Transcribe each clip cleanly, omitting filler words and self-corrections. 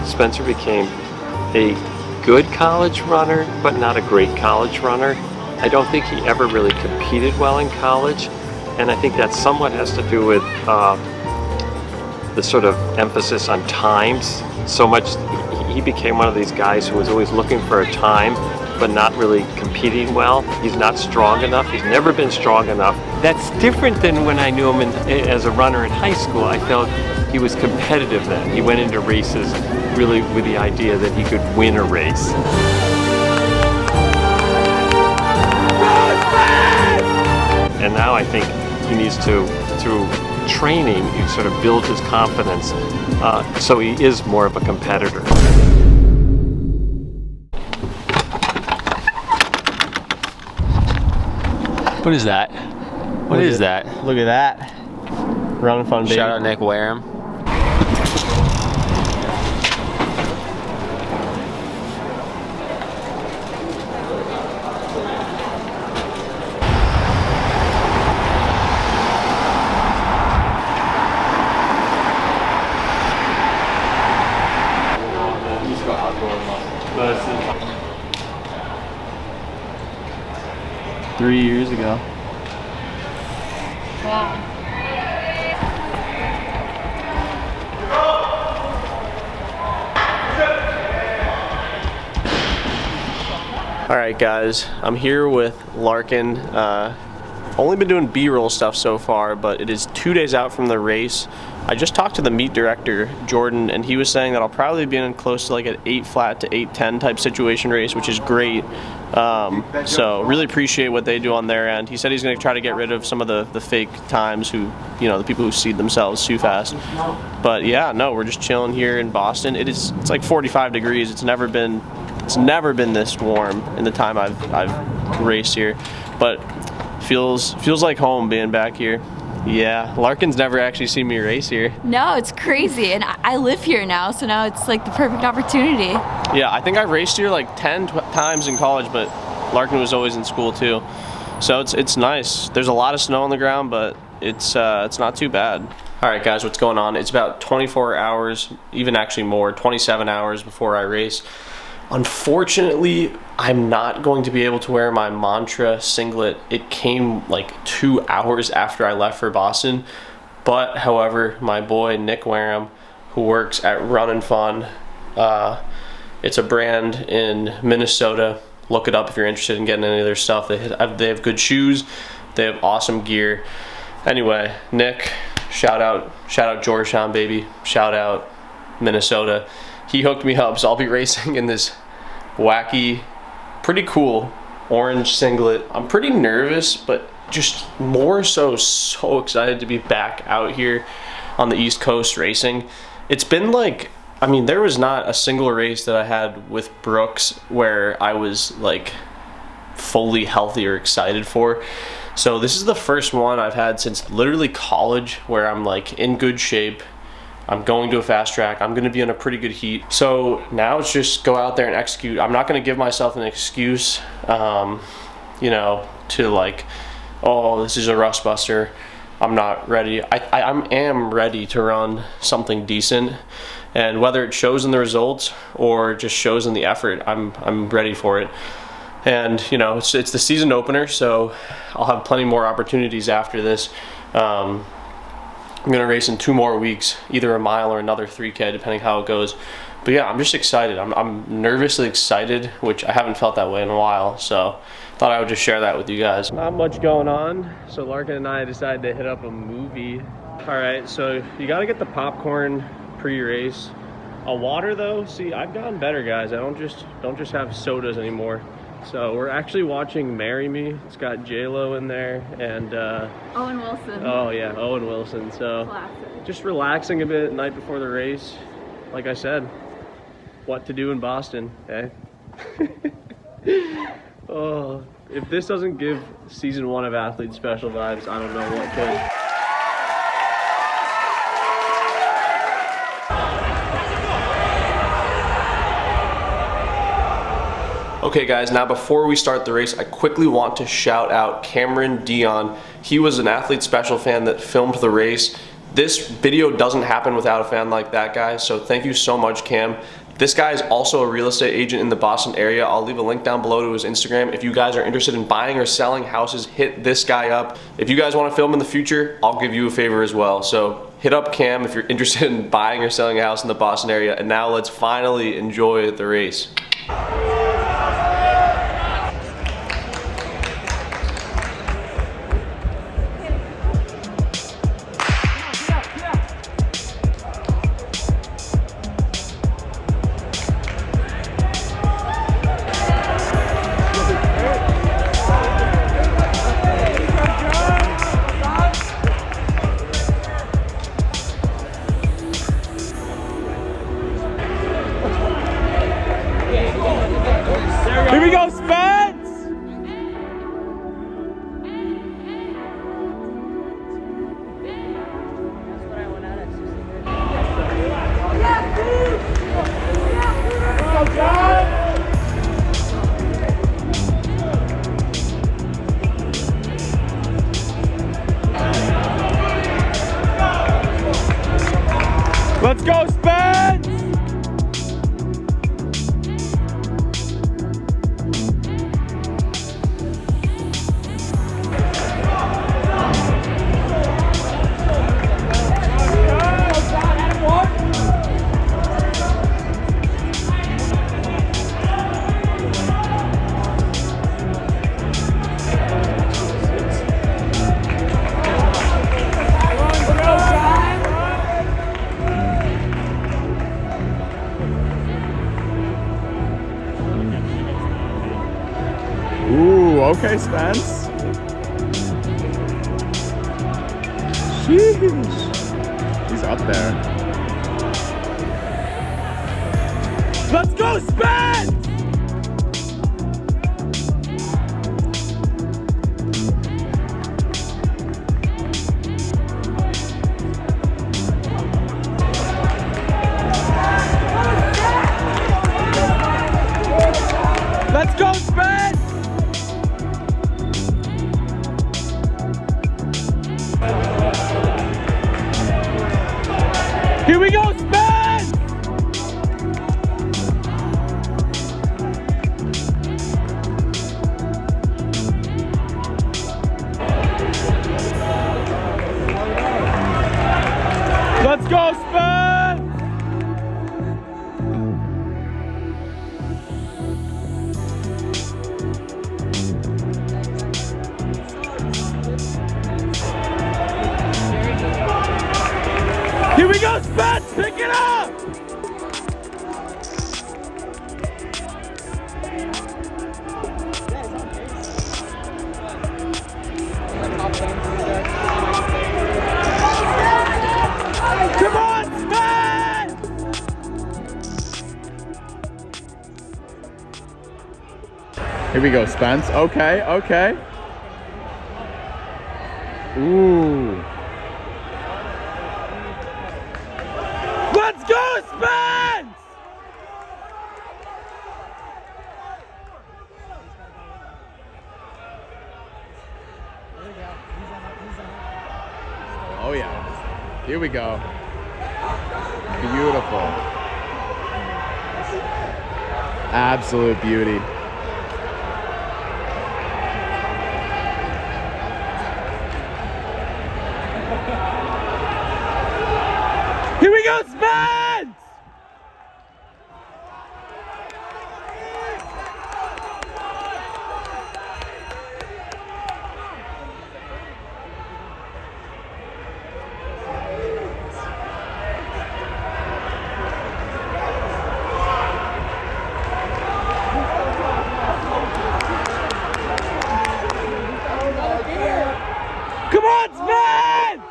Spencer became a good college runner, but not a great college runner. I don't think he ever really competed well in college, and I think that somewhat has to do with the sort of emphasis on times. So much, he became one of these guys who was always looking for a time, but not really competing well. He's not strong enough. He's never been strong enough. That's different than when I knew him as a runner in high school. I felt he was competitive then. He went into races really with the idea that he could win a race. And now I think he needs to, through training, sort of build his confidence so he is more of a competitor. What is that? What is that? Look at that. Running fun, baby. Shout out Nick Wareham. But 3 years ago. Wow. All right, guys, I'm here with Larkin. Only been doing B-roll stuff so far, but it is 2 days out from the race. I just talked to the meet director, Jordan, and he was saying that I'll probably be in close to like an 8 flat to 8:10 type situation race, which is great. So really appreciate what they do on their end. He said he's going to try to get rid of some of the fake times, who, you know, the people who seed themselves too fast. But yeah, no, we're just chilling here in Boston. It's like 45 degrees. It's never been this warm in the time I've raced here, but feels like home being back here. Yeah, Larkin's never actually seen me race here. No, it's crazy, and I live here now, so now it's like the perfect opportunity. Yeah, I think I raced here like 10 times in college, but Larkin was always in school too. So it's nice. There's a lot of snow on the ground, but it's not too bad. All right, guys, what's going on? It's about 24 hours, even actually more, 27 hours before I race. Unfortunately, I'm not going to be able to wear my Mantra singlet. It came like 2 hours after I left for Boston. But, however, my boy Nick Wareham, who works at Run and Fun, it's a brand in Minnesota. Look it up if you're interested in getting any of their stuff. They have good shoes. They have awesome gear. Anyway, Nick, shout out Georgetown, baby. Shout out Minnesota. He hooked me up, so I'll be racing in this wacky, pretty cool orange singlet. I'm pretty nervous, but just more so excited to be back out here on the East Coast racing. It's been like, I mean, there was not a single race that I had with Brooks where I was like fully healthy or excited for. So this is the first one I've had since literally college where I'm like in good shape. I'm going to a fast track. I'm going to be in a pretty good heat. So now it's just go out there and execute. I'm not going to give myself an excuse, you know, to like, oh, this is a rust buster. I'm not ready. I am ready to run something decent. And whether it shows in the results or just shows in the effort, I'm ready for it. And, you know, it's the season opener, so I'll have plenty more opportunities after this. I'm going to race in 2 more weeks, either a mile or another 3K, depending how it goes. But yeah, I'm just excited. I'm nervously excited, which I haven't felt that way in a while. So thought I would just share that with you guys. Not much going on. So Larkin and I decided to hit up a movie. All right, so you got to get the popcorn pre-race. A water though, see, I've gotten better, guys. I don't just have sodas anymore. So we're actually watching Marry Me. It's got J-Lo in there and Owen Wilson. Oh yeah, Owen Wilson. So Classic. Just relaxing a bit night before the race. Like I said, what to do in Boston, eh? Oh, if this doesn't give season 1 of Athlete Special vibes, I don't know what could. Okay guys, now before we start the race, I quickly want to shout out Cameron Dion. He was an Athlete Special fan that filmed the race. This video doesn't happen without a fan like that guy, so thank you so much, Cam. This guy is also a real estate agent in the Boston area. I'll leave a link down below to his Instagram. If you guys are interested in buying or selling houses, hit this guy up. If you guys want to film in the future, I'll give you a favor as well. So hit up Cam if you're interested in buying or selling a house in the Boston area. And now let's finally enjoy the race. Here we go, Spence! Let's go, Spence! Ooh, okay, Spence. Sheesh. He's up there. Let's go, Spence! Let's go, Spence! Here we go, Spence! Let's go, Spence! Here we go, Spence! Pick it up! Come on, Spence! Here we go, Spence. Okay, okay. Ooh. Let's go, Spence! Oh yeah. Here we go. Beautiful. Absolute beauty. Here we go, Spence! Come on, Spence!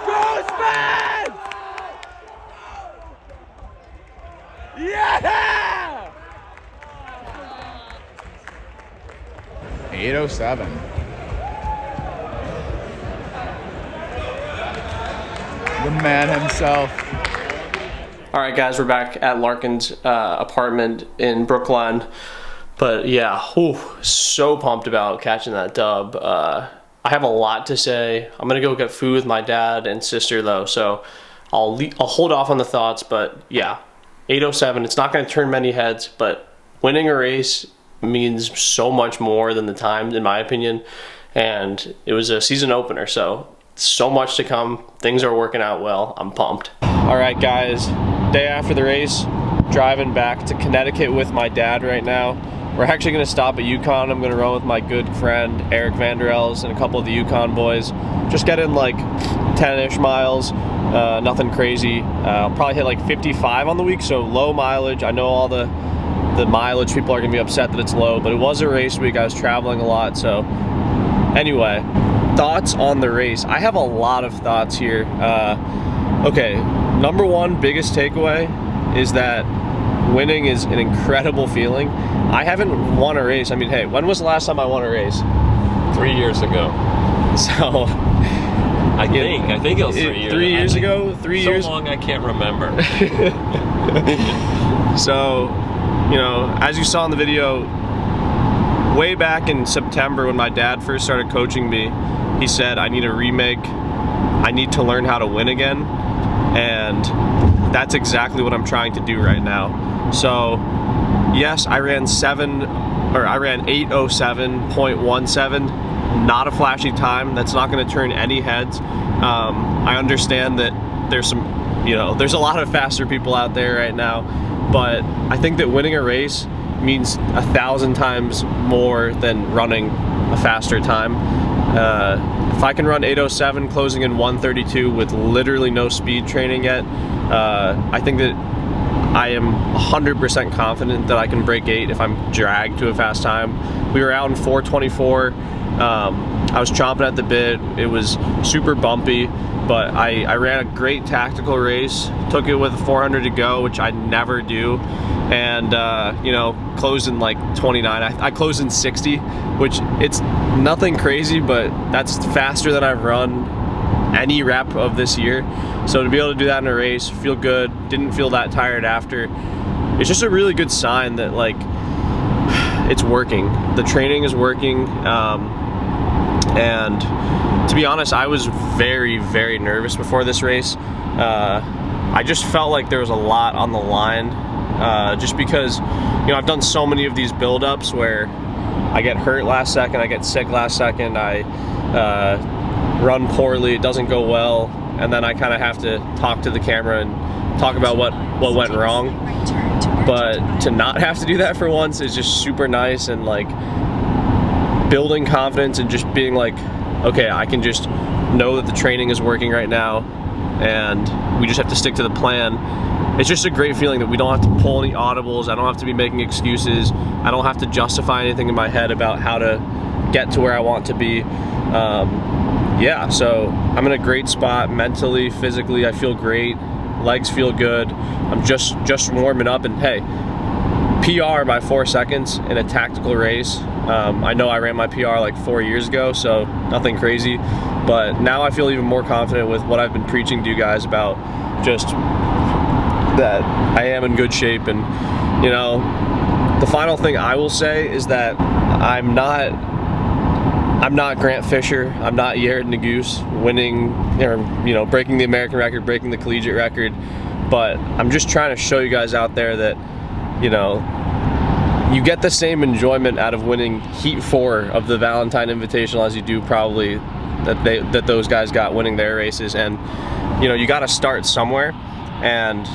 Go, Spence! Yeah! 8:07. The man himself. All right, guys, we're back at Larkin's apartment in Brookline. But yeah, whew, so pumped about catching that dub. I have a lot to say. I'm gonna go get food with my dad and sister though, so I'll hold off on the thoughts. But yeah, 8:07. It's not gonna turn many heads, but winning a race means so much more than the time, in my opinion. And it was a season opener, so much to come. Things are working out well. I'm pumped. All right, guys. Day after the race, driving back to Connecticut with my dad right now. We're actually going to stop at Yukon. I'm going to run with my good friend Eric Vanderels and a couple of the Yukon boys. Just get in like 10-ish miles, nothing crazy. I'll probably hit like 55 on the week, so low mileage. I know all the mileage people are going to be upset that it's low, but it was a race week. I was traveling a lot, so anyway, thoughts on the race. I have a lot of thoughts here. Okay, number one, biggest takeaway is that winning is an incredible feeling. I haven't won a race. I mean, hey, when was the last time I won a race? 3 years ago. So, I think it was 3 years. 3 years ago? 3 years? So long I can't remember. So, you know, as you saw in the video, way back in September when my dad first started coaching me, he said, I need a remake. I need to learn how to win again. And that's exactly what I'm trying to do right now. So, yes, I ran 8:07.17. Not a flashy time. That's not going to turn any heads. I understand that there's a lot of faster people out there right now, but I think that winning a race means 1,000 times more than running a faster time. If I can run 8:07 closing in 1:32 with literally no speed training yet, I think that I am 100% confident that I can break 8 if I'm dragged to a fast time. We were out in 4:24. I was chomping at the bit. It was super bumpy, but I ran a great tactical race, took it with 400 to go, which I never do, and you know, closed in like 29. I closed in 60, which it's nothing crazy, but that's faster than I've run any rep of this year. So to be able to do that in a race, feel good, didn't feel that tired after, it's just a really good sign that like it's working. The training is working. And to be honest, I was very, very nervous before this race. I just felt like there was a lot on the line, just because, you know, I've done so many of these build-ups where I get hurt last second, I get sick last second, I run poorly, it doesn't go well, and then I kind of have to talk to the camera and talk about what went wrong. But to not have to do that for once is just super nice, and like building confidence and just being like, okay, I can just know that the training is working right now and we just have to stick to the plan. It's just a great feeling that we don't have to pull any audibles. I don't have to be making excuses. I don't have to justify anything in my head about how to get to where I want to be. Yeah, so I'm in a great spot mentally, physically. I feel great. Legs feel good. I'm just warming up, and hey, PR by 4 seconds in a tactical race. I know I ran my PR like 4 years ago, so nothing crazy, but now I feel even more confident with what I've been preaching to you guys about, just that I am in good shape. And you know, the final thing I will say is that I'm not Grant Fisher, I'm not Yared Naguse winning, or you know, breaking the American record, breaking the collegiate record, but I'm just trying to show you guys out there that, you know, you get the same enjoyment out of winning Heat 4 of the Valentine Invitational as you do probably that those guys got winning their races. And you know, you got to start somewhere, and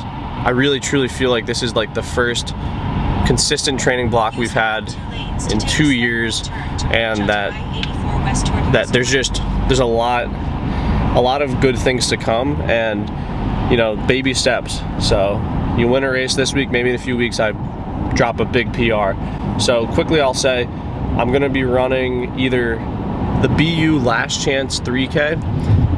I really truly feel like this is like the first consistent training block we've had in 2 years, and that there's a lot of good things to come, and you know, baby steps. So you win a race this week, maybe in a few weeks I drop a big PR. So quickly I'll say I'm gonna be running either the BU Last Chance 3K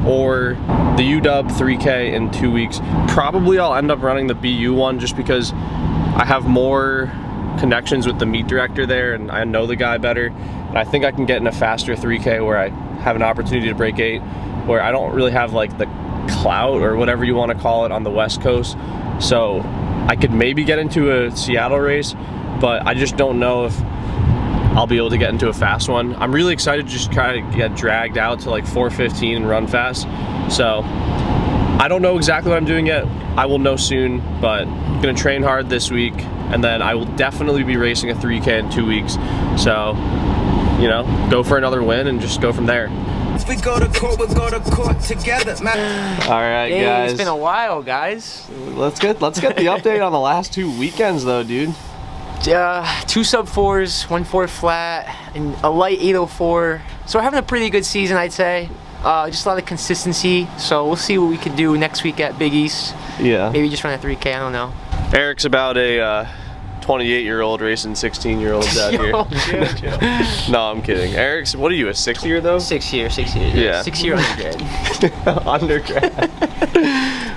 or the UW 3K in 2 weeks. Probably I'll end up running the BU one just because I have more connections with the meet director there and I know the guy better. And I think I can get in a faster 3K where I have an opportunity to break 8, where I don't really have like the clout or whatever you want to call it on the West Coast. So I could maybe get into a Seattle race, but I just don't know if I'll be able to get into a fast one. I'm really excited to just kind of get dragged out to like 4:15 and run fast. So I don't know exactly what I'm doing yet. I will know soon, but I'm gonna train hard this week, and then I will definitely be racing a 3K in 2 weeks. So, you know, go for another win and just go from there. We go to court together, man. All right, Hey, guys. it's been a while, guys. Let's get the update on the last 2 weekends, though, dude. 2 sub-4s, 1 4 flat, and a light 804. So we're having a pretty good season, I'd say. Just a lot of consistency. So we'll see what we can do next week at Big East. Yeah. Maybe just run a 3K, I don't know. Eric's about a 28-year-old racing 16-year-olds out here. No, I'm kidding. Eric's, what are you, a 6th year though? 6 years. Yeah. 6 year undergrad. Undergrad.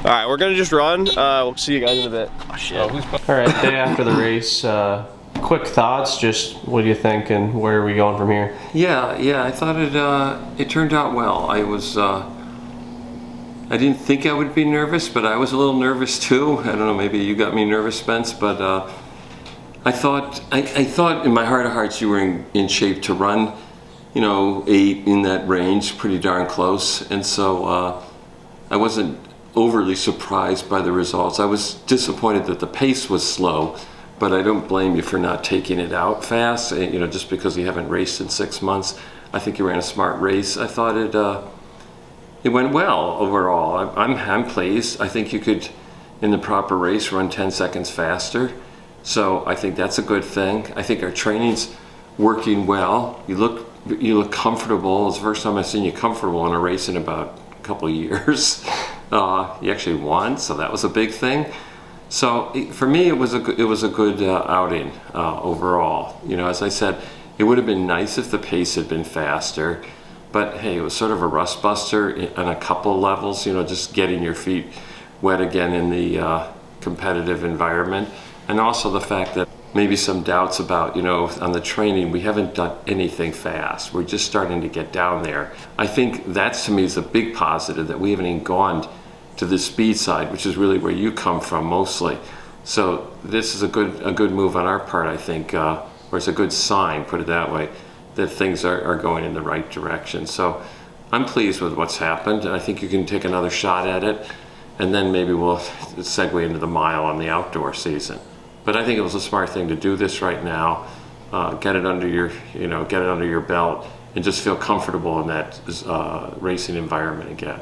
All right, we're gonna just run. We'll see you guys in a bit. Oh shit. All right, day after the race. Quick thoughts. Just what do you think, and where are we going from here? Yeah, I thought it turned out well. I didn't think I would be nervous, but I was a little nervous too. I don't know, maybe you got me nervous, Spence, but I thought in my heart of hearts you were in shape to run, you know, 8 in that range, pretty darn close, and so I wasn't overly surprised by the results. I was disappointed that the pace was slow, but I don't blame you for not taking it out fast, you know, just because you haven't raced in 6 months. I think you ran a smart race. I thought it went well overall. I'm pleased. I think you could, in the proper race, run 10 seconds faster. So I think that's a good thing. I think our training's working well. You look comfortable. It's the first time I've seen you comfortable in a race in about a couple of years. You actually won, so that was a big thing. So for me, it was a good outing overall. You know, as I said, it would have been nice if the pace had been faster, but hey, it was sort of a rust buster on a couple levels. You know, just getting your feet wet again in the competitive environment, and also the fact that maybe some doubts about, you know, on the training, we haven't done anything fast. We're just starting to get down there. I think that's, to me, is a big positive, that we haven't even gone to the speed side, which is really where you come from mostly. So this is a good move on our part, I think, or it's a good sign, put it that way, that things are going in the right direction. So I'm pleased with what's happened, and I think you can take another shot at it, and then maybe we'll segue into the mile on the outdoor season. But I think it was a smart thing to do this right now, get it under your belt, and just feel comfortable in that racing environment again.